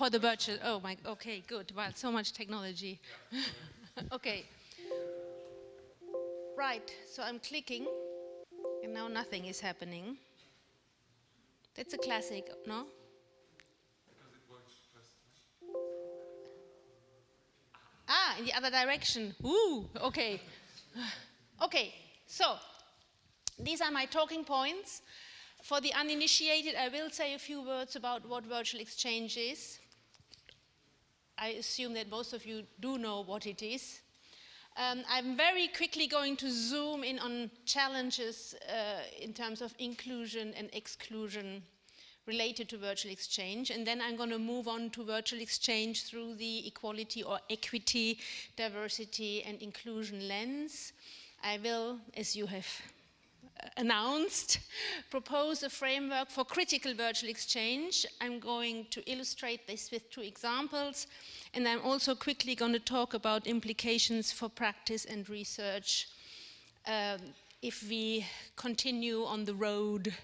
for the virtual, oh my, okay, good. Well, so much technology. Okay. Right, so I'm clicking, and now nothing is happening. That's a classic, no? Because it works first. Ah, in the other direction. Ooh, okay. Okay, so these are my talking points. For the uninitiated, I will say a few words about what virtual exchange is. I assume that most of you do know what it is. I'm very quickly going to zoom in on challenges in terms of inclusion and exclusion related to virtual exchange, and then I'm going to move on to virtual exchange through the equality or equity, diversity and inclusion lens. I will, as you have announced, propose a framework for critical virtual exchange. I'm going to illustrate this with 2 examples, and I'm also quickly going to talk about implications for practice and research if we continue on the road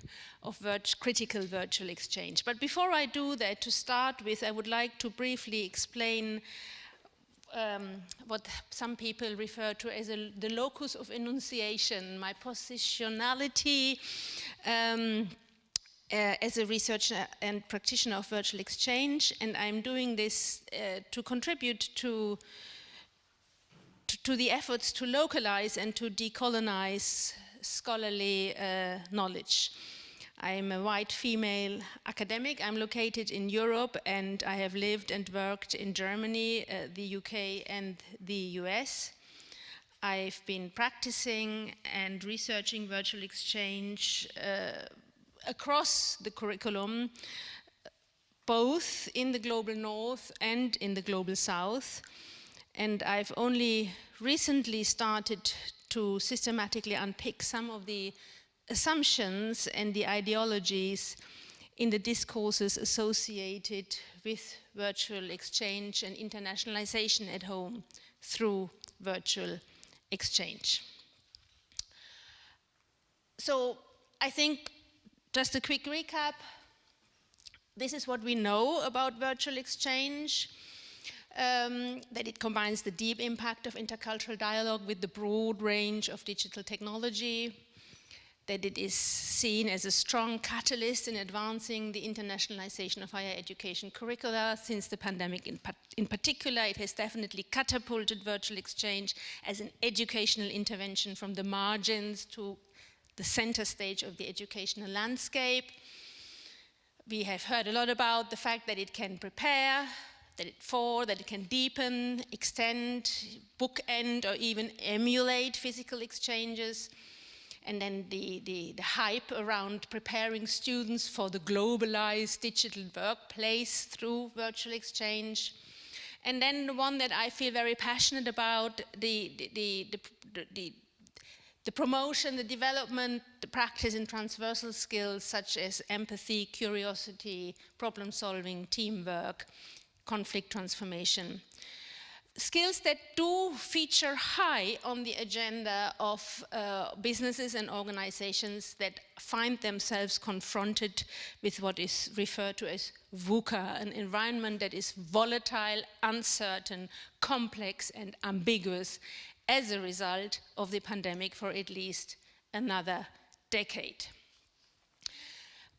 of critical virtual exchange. But before I do that, to start with, I would like to briefly explain what some people refer to as the locus of enunciation, my positionality as a researcher and practitioner of virtual exchange, and I'm doing this to contribute to the efforts to localize and to decolonize scholarly knowledge. I'm a white female academic. I'm located in Europe, and I have lived and worked in Germany, the UK and the US. I've been practicing and researching virtual exchange across the curriculum, both in the global north and in the global south. And I've only recently started to systematically unpick some of the assumptions and the ideologies in the discourses associated with virtual exchange and internationalization at home through virtual exchange. So I think, just a quick recap, this is what we know about virtual exchange. That it combines the deep impact of intercultural dialogue with the broad range of digital technology, that it is seen as a strong catalyst in advancing the internationalization of higher education curricula. Since the pandemic in particular, it has definitely catapulted virtual exchange as an educational intervention from the margins to the center stage of the educational landscape. We have heard a lot about the fact that it can prepare, that it can deepen, extend, bookend, or even emulate physical exchanges. And then the hype around preparing students for the globalized digital workplace through virtual exchange. And then the one that I feel very passionate about, the promotion, the development, the practice in transversal skills such as empathy, curiosity, problem solving, teamwork, conflict transformation. Skills that do feature high on the agenda of businesses and organizations that find themselves confronted with what is referred to as VUCA, an environment that is volatile, uncertain, complex, and ambiguous as a result of the pandemic for at least another decade.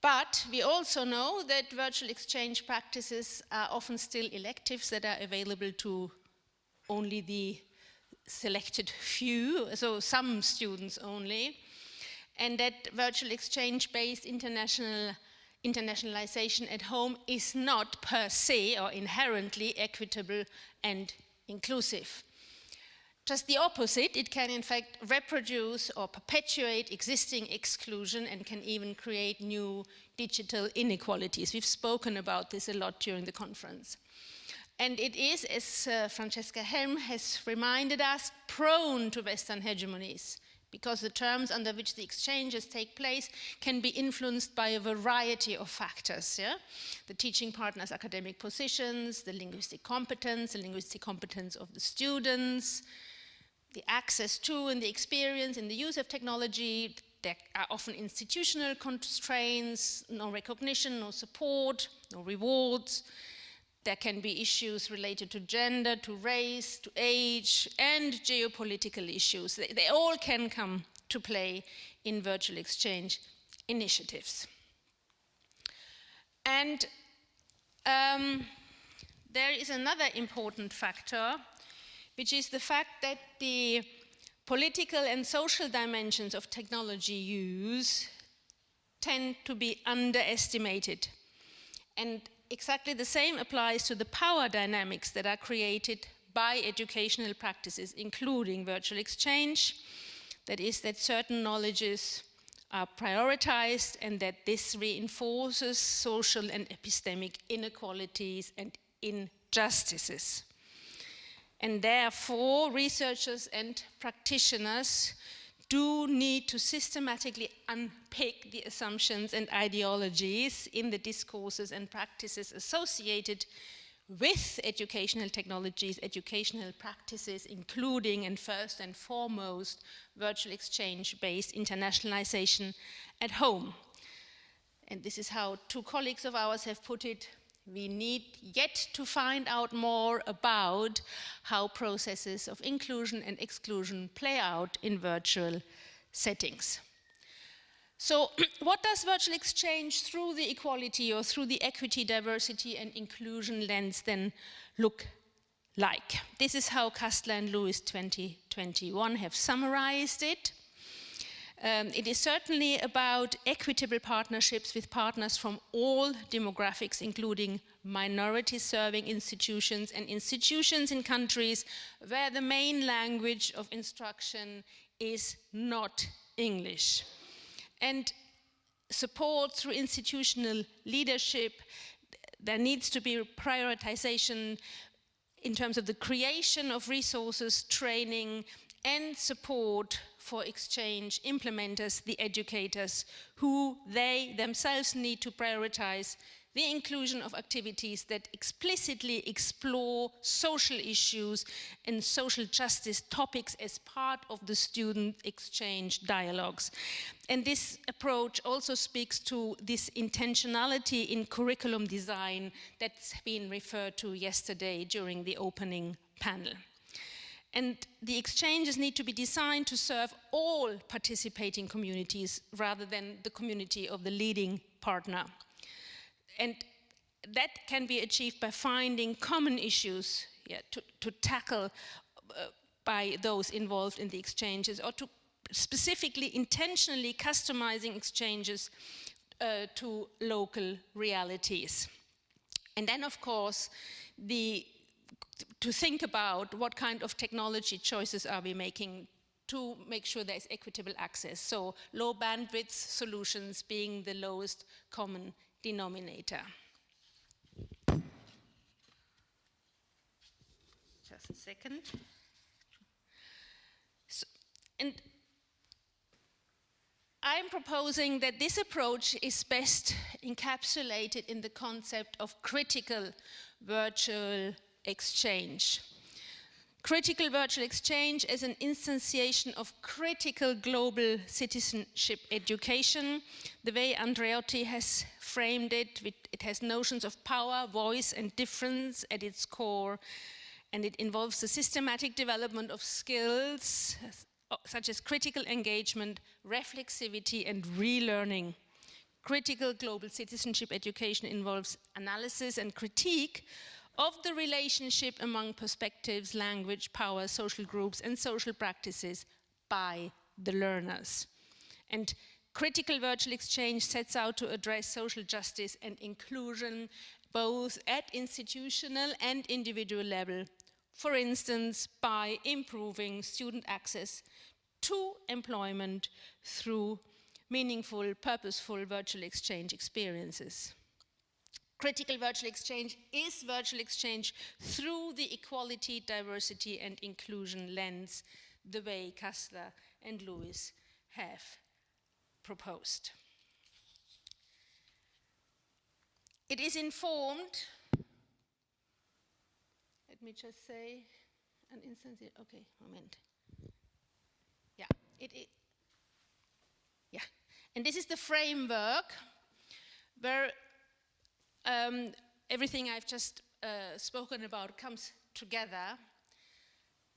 But we also know that virtual exchange practices are often still electives that are available to only the selected few, so some students only, and that virtual exchange-based internationalization at home is not per se or inherently equitable and inclusive. Just the opposite, it can in fact reproduce or perpetuate existing exclusion and can even create new digital inequalities. We've spoken about this a lot during the conference. And it is, as Francesca Helm has reminded us, prone to Western hegemonies, because the terms under which the exchanges take place can be influenced by a variety of factors. Yeah? The teaching partner's academic positions, the linguistic competence of the students, the access to and the experience in the use of technology. There are often institutional constraints, no recognition, no support, no rewards. There can be issues related to gender, to race, to age, and geopolitical issues. They all can come to play in virtual exchange initiatives. And there is another important factor, which is the fact that the political and social dimensions of technology use tend to be underestimated. And exactly the same applies to the power dynamics that are created by educational practices, including virtual exchange. That is, that certain knowledges are prioritized and that this reinforces social and epistemic inequalities and injustices. And therefore, researchers and practitioners do need to systematically unpick the assumptions and ideologies in the discourses and practices associated with educational technologies, educational practices, including and first and foremost virtual exchange-based internationalization at home. And this is how two colleagues of ours have put it. We need yet to find out more about how processes of inclusion and exclusion play out in virtual settings. So what does virtual exchange through the equality or through the equity, diversity, and inclusion lens then look like? This is how Kastler and Lewis 2021 have summarized it. It is certainly about equitable partnerships with partners from all demographics, including minority-serving institutions and institutions in countries where the main language of instruction is not English. And support through institutional leadership, there needs to be prioritization in terms of the creation of resources, training, and support for exchange implementers, the educators, who they themselves need to prioritize the inclusion of activities that explicitly explore social issues and social justice topics as part of the student exchange dialogues. And this approach also speaks to this intentionality in curriculum design that's been referred to yesterday during the opening panel. And the exchanges need to be designed to serve all participating communities rather than the community of the leading partner. And that can be achieved by finding common issues to tackle by those involved in the exchanges, or to specifically, intentionally customizing exchanges to local realities. And then, of course, to think about what kind of technology choices are we making to make sure there is equitable access. So low bandwidth solutions being the lowest common denominator. Just a second. And I'm proposing that this approach is best encapsulated in the concept of critical virtual exchange. Critical virtual exchange is an instantiation of critical global citizenship education. The way Andreotti has framed it, it has notions of power, voice, and difference at its core, and it involves the systematic development of skills such as critical engagement, reflexivity, and relearning. Critical global citizenship education involves analysis and critique of the relationship among perspectives, language, power, social groups, and social practices by the learners. And critical virtual exchange sets out to address social justice and inclusion both at institutional and individual level, for instance, by improving student access to employment through meaningful, purposeful virtual exchange experiences. Critical virtual exchange is virtual exchange through the equality, diversity, and inclusion lens, the way Kastler and Lewis have proposed. It is informed, let me just say an instance here, okay, moment. Yeah, and this is the framework where everything I've just spoken about comes together.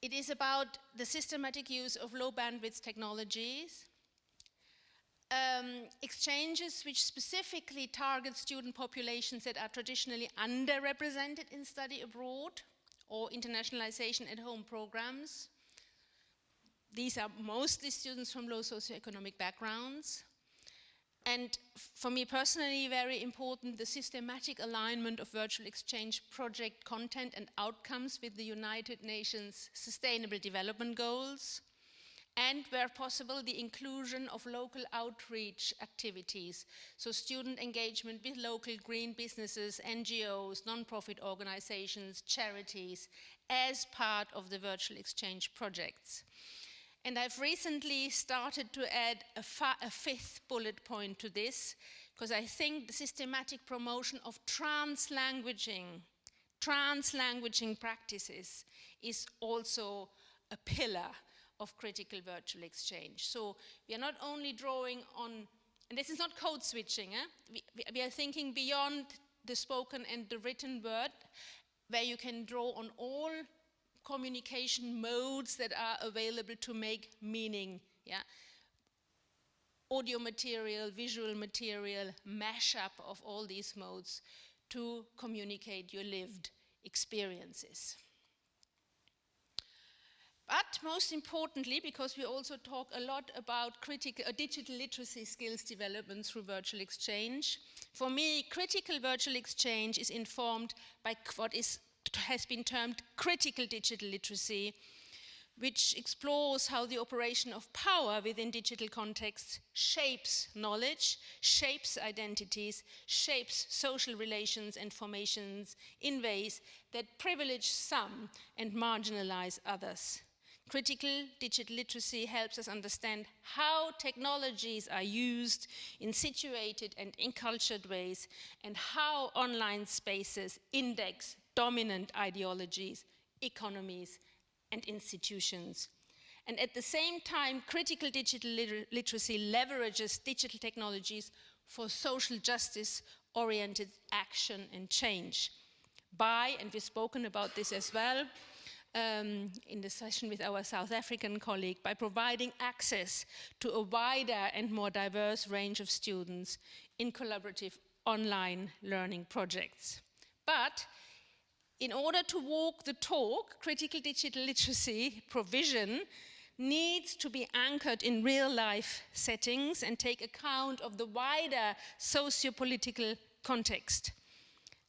It is about the systematic use of low bandwidth technologies, exchanges which specifically target student populations that are traditionally underrepresented in study abroad or internationalization at home programs. These are mostly students from low socioeconomic backgrounds. And for me personally, very important, the systematic alignment of virtual exchange project content and outcomes with the United Nations Sustainable Development Goals, and where possible, the inclusion of local outreach activities, so student engagement with local green businesses, NGOs, non-profit organizations, charities, as part of the virtual exchange projects. And I've recently started to add a fifth bullet point to this, because I think the systematic promotion of translanguaging practices is also a pillar of critical virtual exchange. So we are not only drawing on, and this is not code switching, we are thinking beyond the spoken and the written word, where you can draw on all communication modes that are available to make meaning, audio material, visual material, mashup of all these modes to communicate your lived experiences. But most importantly, because we also talk a lot about digital literacy skills development through virtual exchange, for me, critical virtual exchange is informed by what has been termed critical digital literacy, which explores how the operation of power within digital contexts shapes knowledge, shapes identities, shapes social relations and formations in ways that privilege some and marginalize others. Critical digital literacy helps us understand how technologies are used in situated and encultured ways, and how online spaces index dominant ideologies, economies, and institutions. And at the same time, critical digital literacy leverages digital technologies for social justice-oriented action and change by, and we've spoken about this as well, in the session with our South African colleague, by providing access to a wider and more diverse range of students in collaborative online learning projects. But in order to walk the talk, critical digital literacy provision needs to be anchored in real-life settings and take account of the wider socio-political context.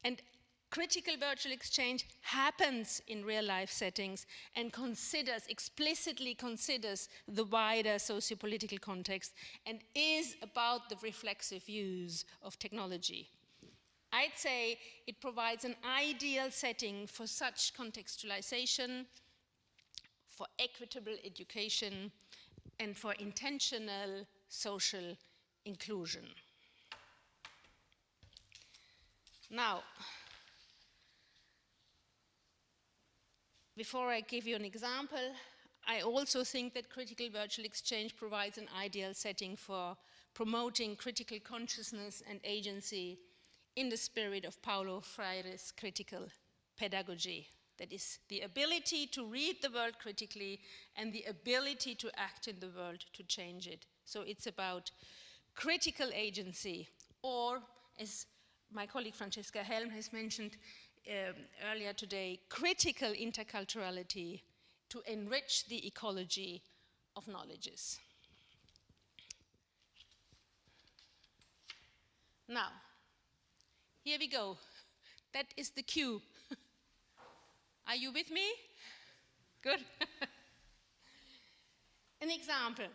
And critical virtual exchange happens in real-life settings and explicitly considers the wider socio-political context and is about the reflexive use of technology. I'd say it provides an ideal setting for such contextualization, for equitable education, and for intentional social inclusion. Now, before I give you an example, I also think that critical virtual exchange provides an ideal setting for promoting critical consciousness and agency in the spirit of Paulo Freire's critical pedagogy. That is the ability to read the world critically and the ability to act in the world to change it. So it's about critical agency, or as my colleague Francesca Helm has mentioned earlier today, critical interculturality to enrich the ecology of knowledges. Now, here we go. That is the cue. Are you with me? Good. An example,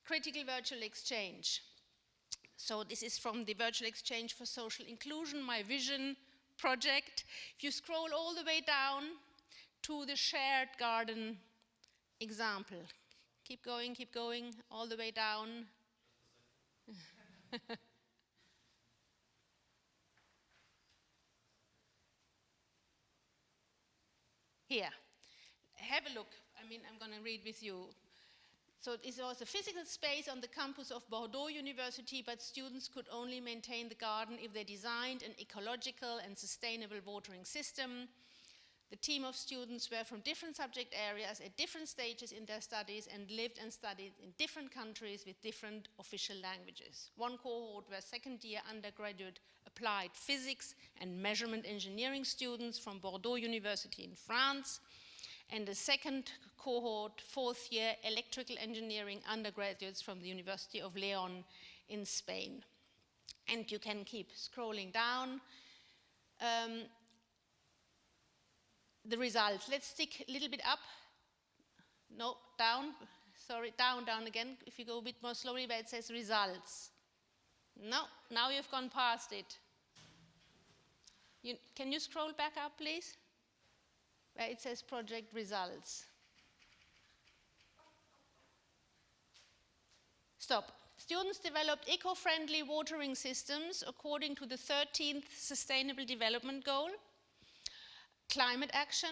critical virtual exchange. So this is from the Virtual Exchange for Social Inclusion, my vision project. If you scroll all the way down to the shared garden example, keep going, all the way down. Here, have a look. I mean, I'm going to read with you. So it was a physical space on the campus of Bordeaux University, but students could only maintain the garden if they designed an ecological and sustainable watering system. The team of students were from different subject areas at different stages in their studies and lived and studied in different countries with different official languages. One cohort were second-year undergraduate applied physics and measurement engineering students from Bordeaux University in France, and the second cohort, fourth-year electrical engineering undergraduates from the University of León in Spain. And you can keep scrolling down. The results. Let's stick a little bit up. No, down. Sorry, down, down again. If you go a bit more slowly, where it says results. No, now you've gone past it. Can you scroll back up, please? Where it says project results. Stop. Students developed eco-friendly watering systems according to the 13th Sustainable Development Goal. Climate action.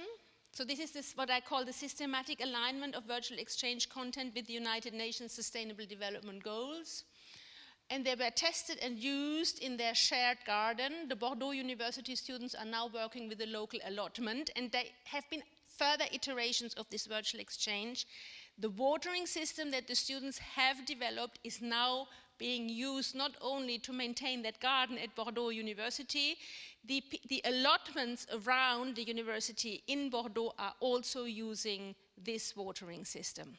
So this is what I call the systematic alignment of virtual exchange content with the United Nations Sustainable Development Goals. And they were tested and used in their shared garden. The Bordeaux University students are now working with the local allotment, and there have been further iterations of this virtual exchange. The watering system that the students have developed is now being used not only to maintain that garden at Bordeaux University, the allotments around the university in Bordeaux are also using this watering system.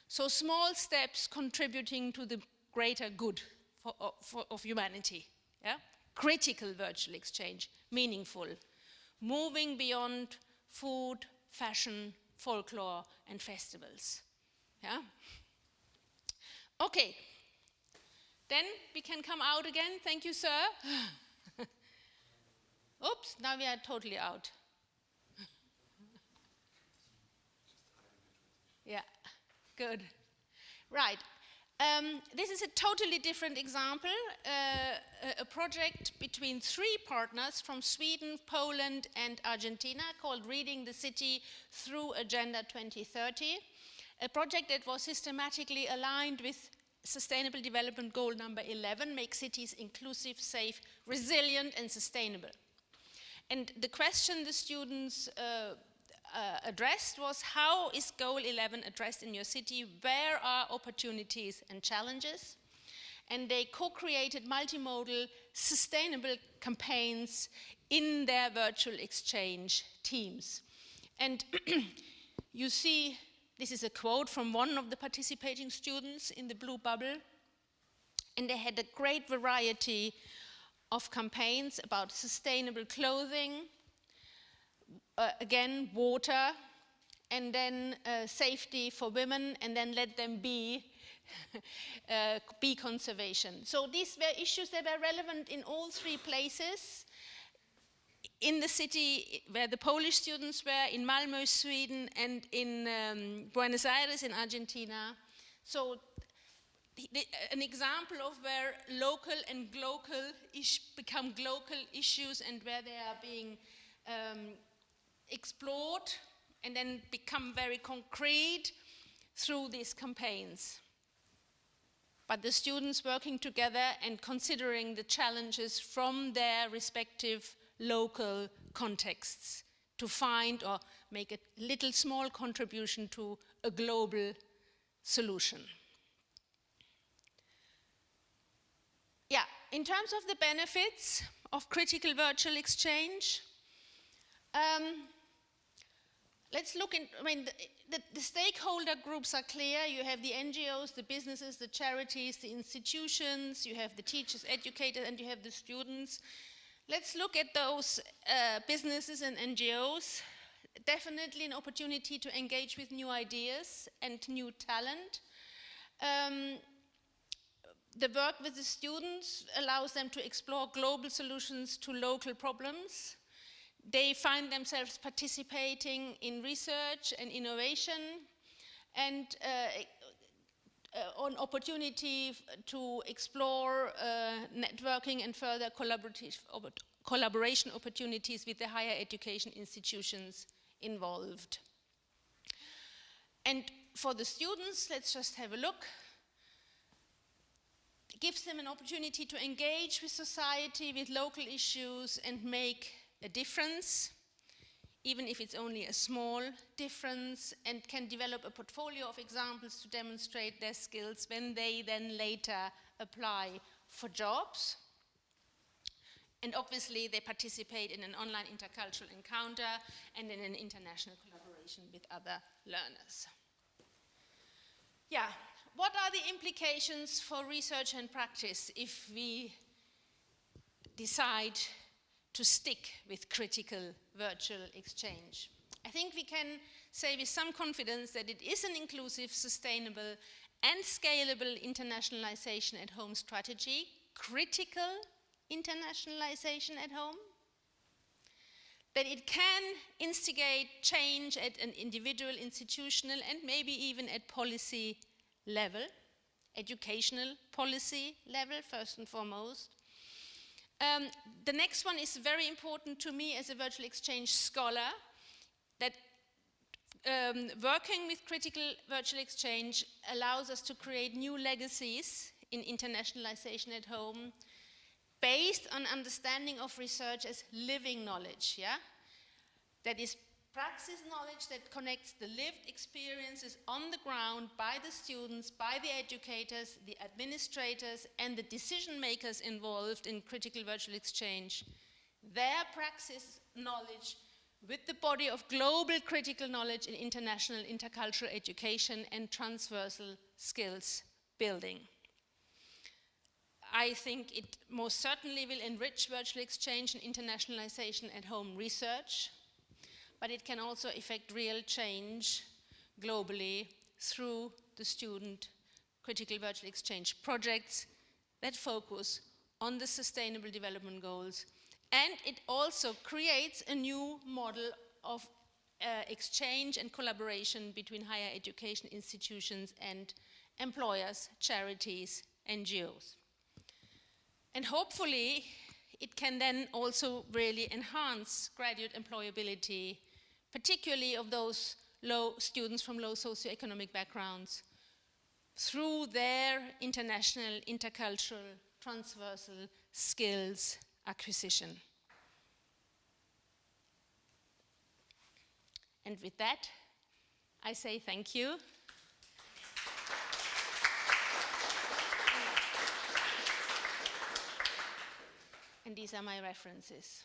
So small steps contributing to the greater good of humanity. Yeah? Critical virtual exchange, meaningful, moving beyond food, fashion, folklore, and festivals. Yeah? Okay. Then we can come out again. Thank you, sir. Oops, now we are totally out. Yeah, good. Right. This is a totally different example, a project between three partners from Sweden, Poland, and Argentina called Reading the City Through Agenda 2030, a project that was systematically aligned with Sustainable Development Goal number 11, make cities inclusive, safe, resilient, and sustainable. And the question the students addressed was, how is Goal 11 addressed in your city? Where are opportunities and challenges? And they co-created multimodal sustainable campaigns in their virtual exchange teams. And you see, this is a quote from one of the participating students in the blue bubble. And they had a great variety of campaigns about sustainable clothing, again, water, and then safety for women, and then let them be bee conservation. So these were issues that were relevant in all three places. In the city where the Polish students were, in Malmö, Sweden, and in Buenos Aires in Argentina. So an example of where local and global become global issues and where they are being explored and then become very concrete through these campaigns. But the students working together and considering the challenges from their respective local contexts to find or make a little small contribution to a global solution. Yeah, in terms of the benefits of critical virtual exchange, let's look in, I mean, the stakeholder groups are clear. You have the NGOs, the businesses, the charities, the institutions, you have the teachers, educators, and you have the students. Let's look at those businesses and NGOs. Definitely an opportunity to engage with new ideas and new talent. The work with the students allows them to explore global solutions to local problems. They find themselves participating in research and innovation, and an opportunity to explore networking and further collaboration opportunities with the higher education institutions involved. And for the students, let's just have a look. It gives them an opportunity to engage with society, with local issues, and make a difference, even if it's only a small difference, and can develop a portfolio of examples to demonstrate their skills when they then later apply for jobs. And obviously, they participate in an online intercultural encounter and in an international collaboration with other learners. Yeah, what are the implications for research and practice if we decide to stick with critical virtual exchange? I think we can say with some confidence that it is an inclusive, sustainable, and scalable internationalization at home strategy, critical internationalization at home, that it can instigate change at an individual, institutional, and maybe even at policy level, educational policy level, first and foremost. The next one is very important to me as a virtual exchange scholar, that working with critical virtual exchange allows us to create new legacies in internationalization at home, based on understanding of research as living knowledge, yeah? That is praxis knowledge that connects the lived experiences on the ground by the students, by the educators, the administrators, and the decision makers involved in critical virtual exchange. Their praxis knowledge with the body of global critical knowledge in international intercultural education and transversal skills building. I think it most certainly will enrich virtual exchange and internationalization at home research, but it can also effect real change globally through the student critical virtual exchange projects that focus on the Sustainable Development Goals. And it also creates a new model of exchange and collaboration between higher education institutions and employers, charities, NGOs. And hopefully, it can then also really enhance graduate employability, particularly of those students from low socioeconomic backgrounds, through their international, intercultural, transversal skills acquisition. And with that, I say thank you. And these are my references.